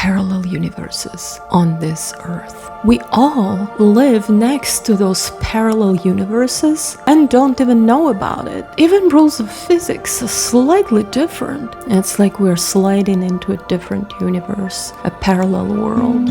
parallel universes on this earth. We all live next to those parallel universes and don't even know about it. Even rules of physics are slightly different. It's like we're sliding into a different universe, a parallel world.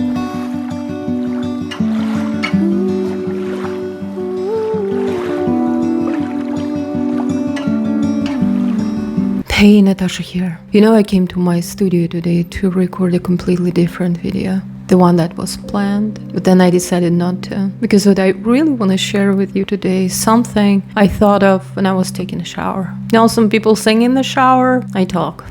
Hey, Natasha here. You know, I came to my studio today to record a completely different video. The one that was planned, but then I decided not to. Because what I really want to share with you today is something I thought of when I was taking a shower. You know, some people sing in the shower. I talk.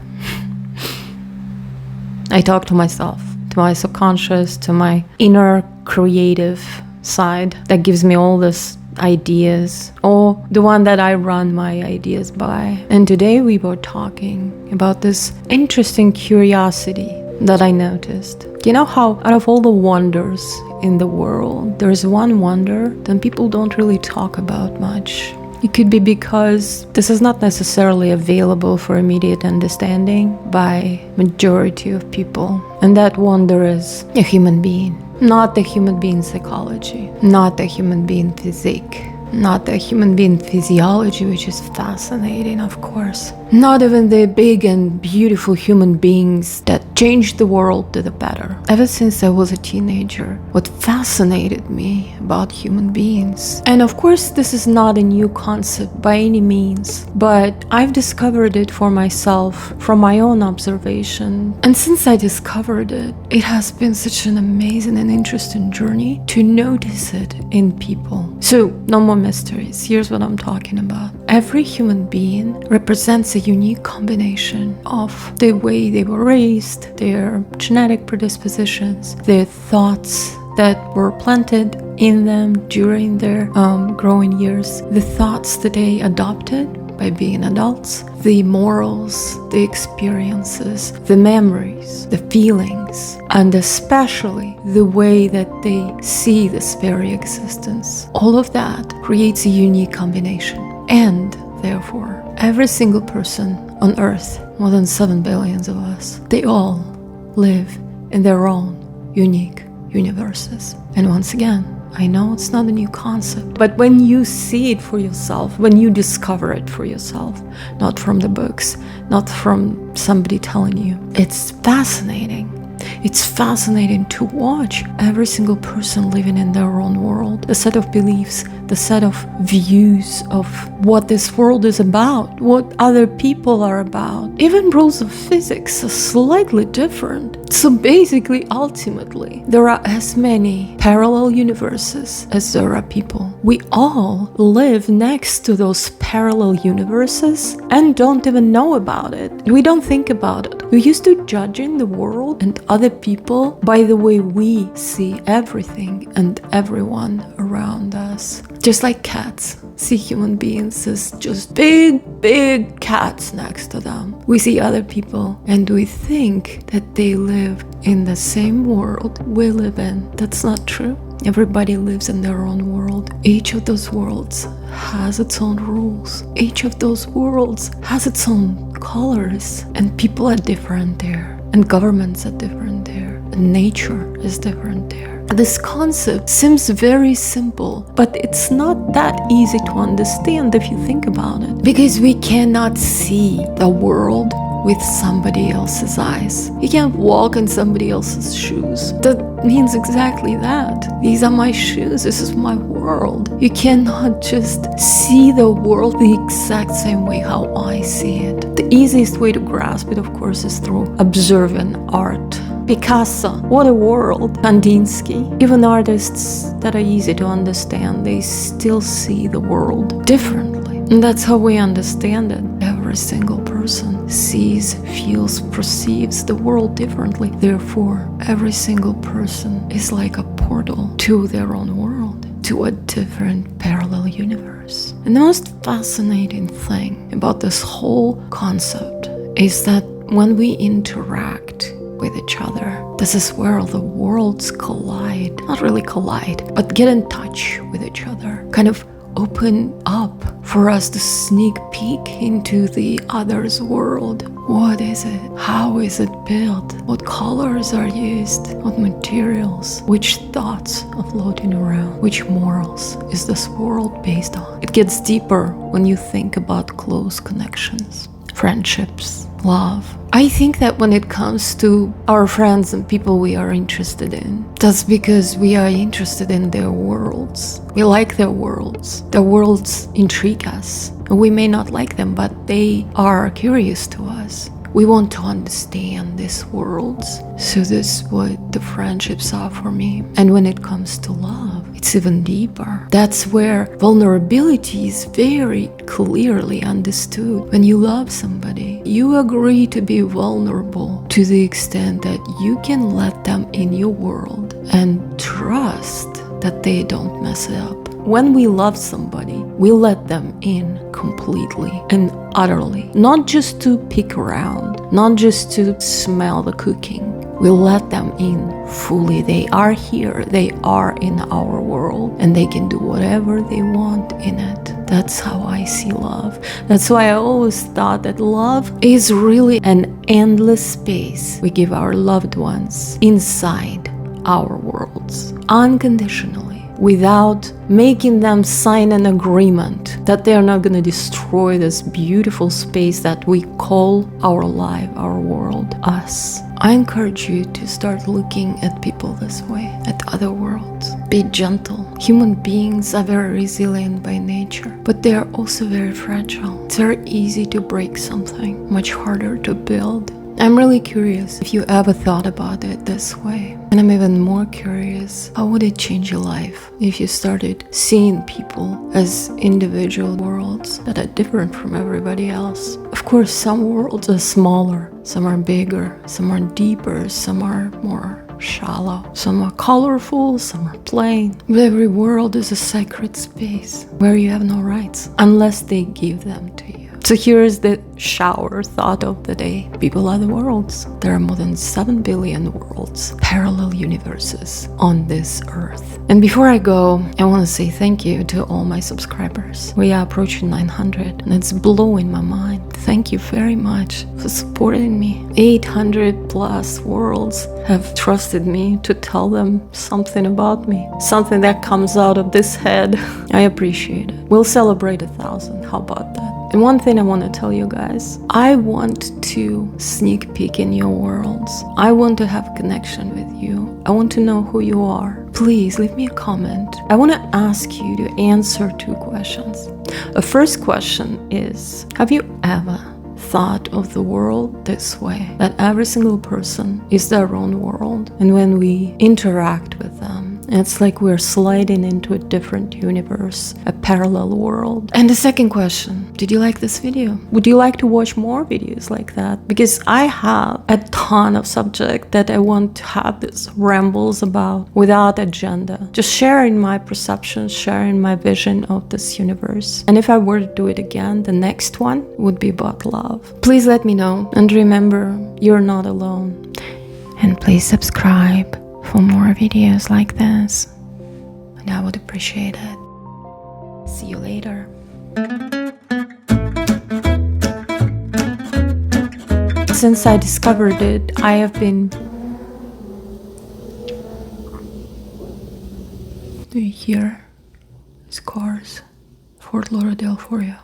I talk to myself, to my subconscious, to my inner creative side that gives me all this ideas, or the one that I run my ideas by. And today we were talking about this interesting curiosity that I noticed. You know how out of all the wonders in the world, there's one wonder that people don't really talk about much. It could be because this is not necessarily available for immediate understanding by majority of people. And that wonder is a human being. Not the human being psychology, not the human being physique, not the human being physiology, which is fascinating, of course. Not even the big and beautiful human beings that changed the world to the better. Ever since I was a teenager, what fascinated me about human beings. And of course, this is not a new concept by any means, but I've discovered it for myself from my own observation. And since I discovered it, it has been such an amazing and interesting journey to notice it in people. So, no more mysteries. Here's what I'm talking about. Every human being represents a unique combination of the way they were raised, their genetic predispositions, their thoughts that were planted in them during their growing years, the thoughts that they adopted by being adults, the morals, the experiences, the memories, the feelings, and especially the way that they see this very existence. All of that creates a unique combination. And therefore, every single person on Earth, more than 7 billion of us, they all live in their own unique universes. And once again, I know it's not a new concept, but when you see it for yourself, when you discover it for yourself, not from the books, not from somebody telling you, it's fascinating. It's fascinating to watch every single person living in their own world, the set of beliefs, the set of views of what this world is about, what other people are about. Even rules of physics are slightly different. So basically, ultimately, there are as many parallel universes as there are people. We all live next to those parallel universes and don't even know about it. We don't think about it. We're used to judging the world and other people by the way we see everything and everyone around us. Just like cats see human beings as just big cats next to them. We see other people and we think that they live in the same world we live in. That's not true. Everybody lives in their own world. Each of those worlds has its own rules. Each of those worlds has its own colors. And people are different there. And governments are different there. And nature is different there. This concept seems very simple, but it's not that easy to understand if you think about it. Because we cannot see the world with somebody else's eyes. You can't walk in somebody else's shoes. That means exactly that. These are my shoes. This is my world. You cannot just see the world the exact same way how I see it. The easiest way to grasp it, of course, is through observing art. Picasso, what a world. Kandinsky. Even artists that are easy to understand, they still see the world differently. And that's how we understand it. Every single person sees, feels, perceives the world differently. Therefore, every single person is like a portal to their own world, to a different parallel universe. And the most fascinating thing about this whole concept is that when we interact with each other, this is where the worlds collide. Not really collide, but get in touch with each other. Kind of open up for us to sneak peek into the other's world. What is it? How is it built? What colors are used? What materials? Which thoughts are floating around? Which morals is this world based on? It gets deeper when you think about close connections, friendships, love. I think that when it comes to our friends and people we are interested in, that's because we are interested in their worlds. We like their worlds. Their worlds intrigue us. We may not like them, but they are curious to us. We want to understand these worlds. So this is what the friendships are for me. And when it comes to love, it's even deeper. That's where vulnerability is very clearly understood. When you love somebody, you agree to be vulnerable to the extent that you can let them in your world and trust that they don't mess it up. When we love somebody, we let them in completely and utterly. Not just to peek around, not just to smell the cooking. We let them in fully. They are here, they are in our world, and they can do whatever they want in it. That's how I see love. That's why I always thought that love is really an endless space we give our loved ones inside our worlds, unconditionally, without making them sign an agreement that they are not going to destroy this beautiful space that we call our life, our world, us. I encourage you to start looking at people this way, at other worlds. Be gentle. Human beings are very resilient by nature, but they are also very fragile. It's very easy to break something, much harder to build. I'm really curious if you ever thought about it this way. And I'm even more curious, how would it change your life if you started seeing people as individual worlds that are different from everybody else? Of course, some worlds are smaller, some are bigger, some are deeper, some are more shallow, some are colorful, some are plain. But every world is a sacred space where you have no rights unless they give them to you. So here's the shower thought of the day. People are the worlds. There are more than 7 billion worlds, parallel universes on this earth. And before I go, I want to say thank you to all my subscribers. We are approaching 900 and it's blowing my mind. Thank you very much for supporting me. 800 plus worlds have trusted me to tell them something about me, something that comes out of this head. I appreciate it. We'll celebrate 1,000. How about that? And one thing I want to tell you guys, I want to sneak peek in your worlds. I want to have a connection with you. I want to know who you are. Please leave me a comment. I want to ask you to answer 2 questions. The first question is, have you ever thought of the world this way? That every single person is their own world. And when we interact with them, it's like we're sliding into a different universe, a parallel world. And the second question, did you like this video? Would you like to watch more videos like that? Because I have a ton of subjects that I want to have these rambles about without agenda. Just sharing my perceptions, sharing my vision of this universe. And if I were to do it again, the next one would be about love. Please let me know. And remember, you're not alone. And please subscribe for more videos like this, and I would appreciate it. See you later. Since I discovered it, I have been... Do you hear these cars? Fort Lauderdale for you.